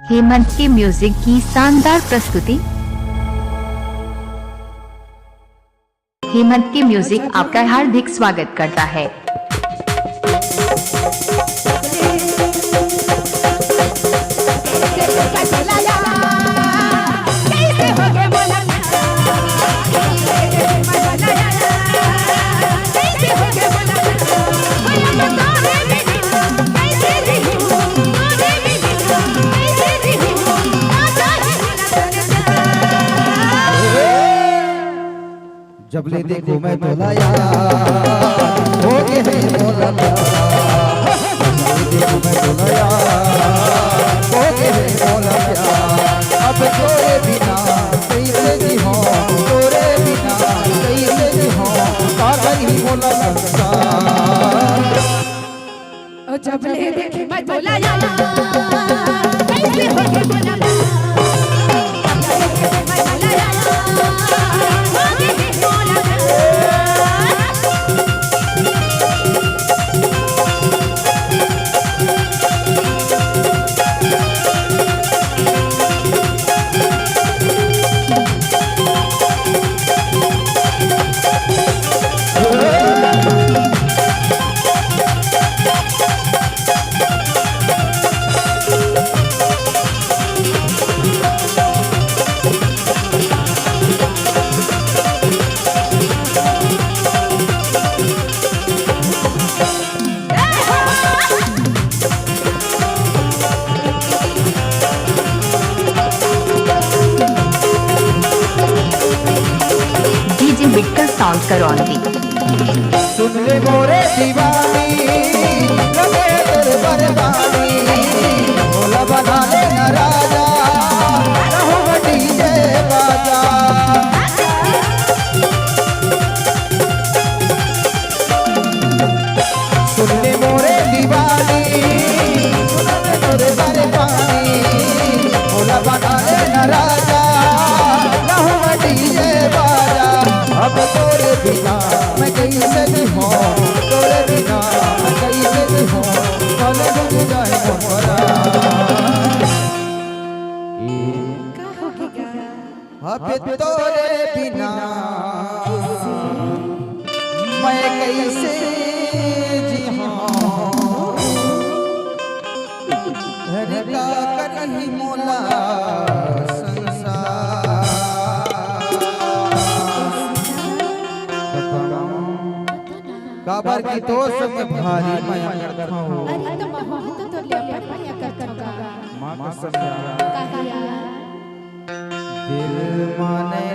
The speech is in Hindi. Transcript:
हेमंत के म्यूजिक की शानदार प्रस्तुति। हेमंत के म्यूजिक आपका हार्दिक स्वागत करता है। जब ले देखो मैं तोला यार हो गए हैं तोला प्यार। देखो मैं तोला यार हो गए हैं तोला प्यार। अब तोरे बिना कैसे जी हो, तोरे बिना कैसे जी हो, कागज ही बोला संसार। जब ले देखे मैं तोला यार कैसे हो गए बोला बिटकल साउंड करौंदी। सुन ले मोरे दीवानी लगे तेरे बरबानी, भोला बना ले न राजा रहो डीजे बाजा। सुन ले मोरे दीवानी लगे तेरे बरबानी, भोला बना ले न राजा रहो डीजे बाजा। अब तोरे बिना मैं कैसे भी हूँ, तोरे बिना मैं कैसे भी हूँ, कल डूब जाए मोरा। अब तोरे बिना मैं कैसे जी हूँ, घर का करही मोला काबर की दोस्त में भारी माया करता हूँ। अरे तो बहुत तो ले पर माया करता माँ कसम यार कहा यार दिल माने